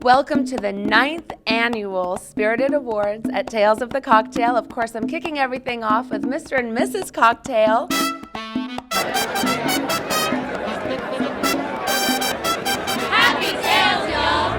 Welcome to the 9th annual Spirited Awards at Tales of the Cocktail. Of course, I'm kicking everything off with Mr. and Mrs. Cocktail. Happy Tales, y'all!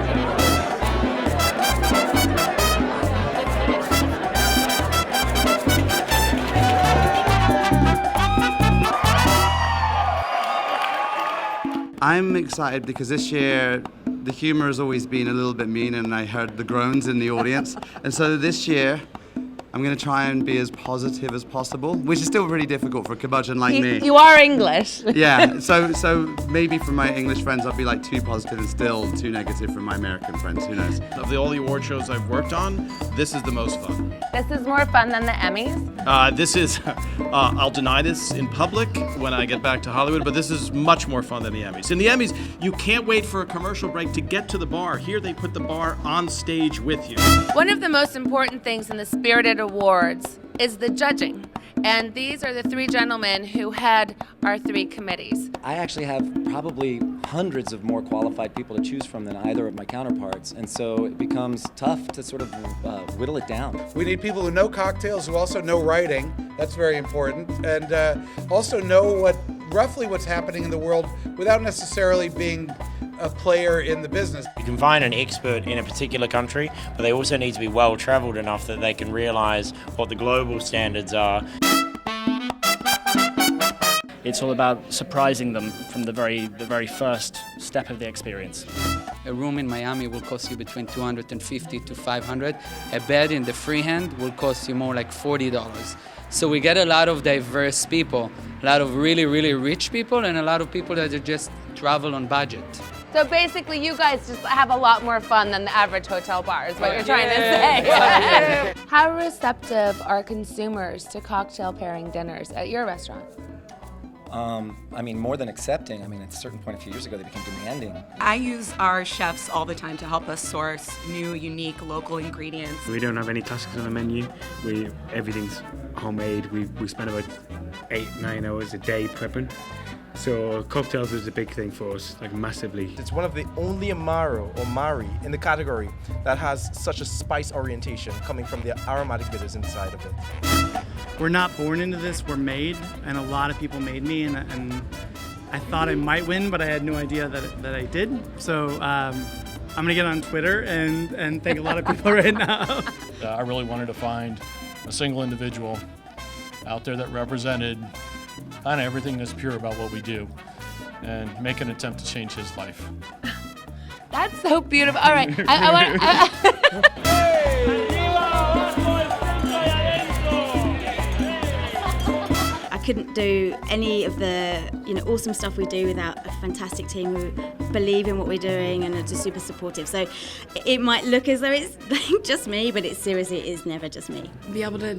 I'm excited because this year the humor has always been a little bit mean, and I heard the groans in the audience. And so this year, I'm going to try and be as positive as possible, which is still really difficult for a curmudgeon like me. You are English. Yeah, so maybe from my English friends, I'll be like too positive and still too negative from my American friends, who knows. Of all the award shows I've worked on, this is the most fun. This is more fun than the Emmys. This is, I'll deny this in public when I get back to Hollywood, but this is much more fun than the Emmys. In the Emmys, you can't wait for a commercial break to get to the bar. Here they put the bar on stage with you. One of the most important things in the Spirited Awards is the judging. And these are the three gentlemen who head our three committees. I actually have probably hundreds of more qualified people to choose from than either of my counterparts, and so it becomes tough to sort of whittle it down. We need people who know cocktails, who also know writing. That's very important, and also know roughly what's happening in the world without necessarily being a player in the business. You can find an expert in a particular country, but they also need to be well traveled enough that they can realize what the global standards are. It's all about surprising them from the very first step of the experience. A room in Miami will cost you between $250 to $500. A bed in the freehand will cost you more like $40. So we get a lot of diverse people, a lot of really, really rich people, and a lot of people that are just travel on budget. So basically, you guys just have a lot more fun than the average hotel bar, is what you're trying to say. How receptive are consumers to cocktail pairing dinners at your restaurant? I mean, more than accepting. I mean, at a certain point a few years ago, they became demanding. I use our chefs all the time to help us source new, unique, local ingredients. We don't have any classics on the menu. Everything's homemade. We spend about 8-9 hours a day prepping. So cocktails is a big thing for us, like massively. It's one of the only Amaro or Mari in the category that has such a spice orientation coming from the aromatic bitters inside of it. We're not born into this, we're made, and a lot of people made me, and I thought I might win, but I had no idea that I did. So I'm gonna get on Twitter and thank a lot of people right now. I really wanted to find a single individual out there that represented kind of everything that's pure about what we do and make an attempt to change his life. That's so beautiful. All right, I couldn't do any of the awesome stuff we do without a fantastic team who believe in what we're doing and are just super supportive. So it might look as though it's just me, but it seriously is never just me. Be able to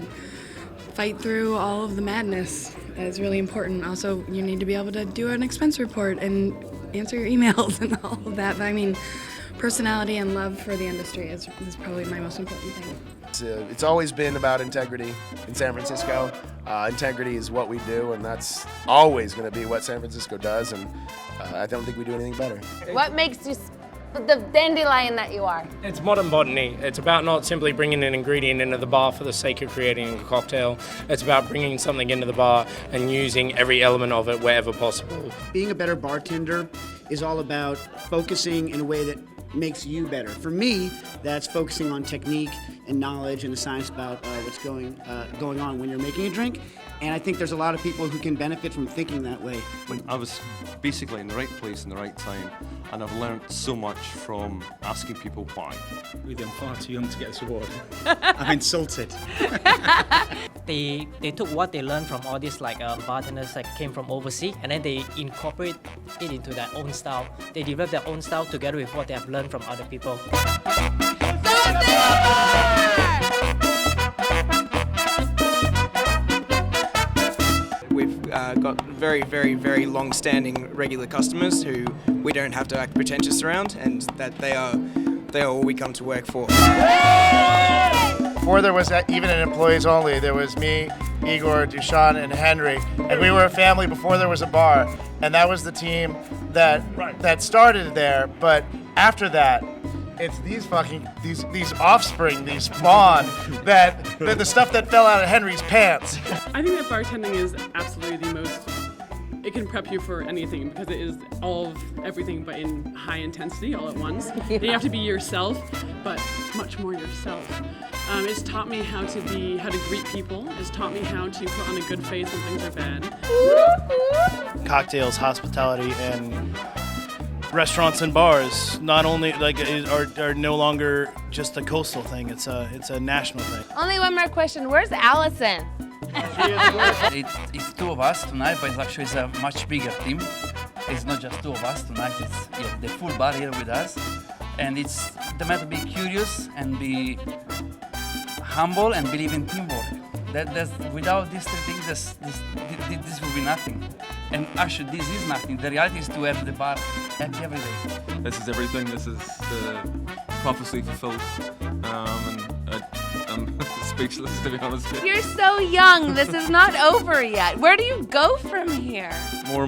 fight through all of the madness is really important. Also, you need to be able to do an expense report and answer your emails and all of that. But I mean, personality and love for the industry is probably my most important thing. It's always been about integrity in San Francisco. Integrity is what we do, and that's always going to be what San Francisco does, and I don't think we do anything better. What makes you the dandelion that you are? It's modern botany. It's about not simply bringing an ingredient into the bar for the sake of creating a cocktail. It's about bringing something into the bar and using every element of it wherever possible. Being a better bartender is all about focusing in a way that makes you better. For me, that's focusing on technique and knowledge and the science about what's going on when you're making a drink. And I think there's a lot of people who can benefit from thinking that way. When I was basically in the right place in the right time, and I've learned so much from asking people why. We've been far too young to get this award. I'm insulted. They took what they learned from all these bartenders that came from overseas, and then they incorporate it into their own style. They develop their own style together with what they have learned from other people. We've got very, very, very long-standing regular customers who we don't have to act pretentious around, and that they are all we come to work for. Before there was even an employees only, there was me, Igor, Dushan, and Henry, and we were a family before there was a bar, and that was the team that started there. But after that, It's these offspring, these spawn, that the stuff that fell out of Henry's pants. I think that bartending is absolutely the most. It can prep you for anything because it is all of everything but in high intensity all at once. Yeah. You have to be yourself, but much more yourself. It's taught me how to greet people. It's taught me how to put on a good face when things are bad. Cocktails, hospitality, and restaurants and bars not only are no longer just a coastal thing. It's a national thing. Only one more question. Where's Allison? It's two of us tonight, but it's a much bigger team. It's not just two of us tonight. It's the full bar here with us, and it's the matter to be curious and be humble and believe in teamwork. That's without these three things, this will be nothing. And actually, this is nothing. The reality is to have the bar happy every day. This is everything. This is the prophecy fulfilled. I'm speechless, to be honest. You're so young. This is not over yet. Where do you go from here? More.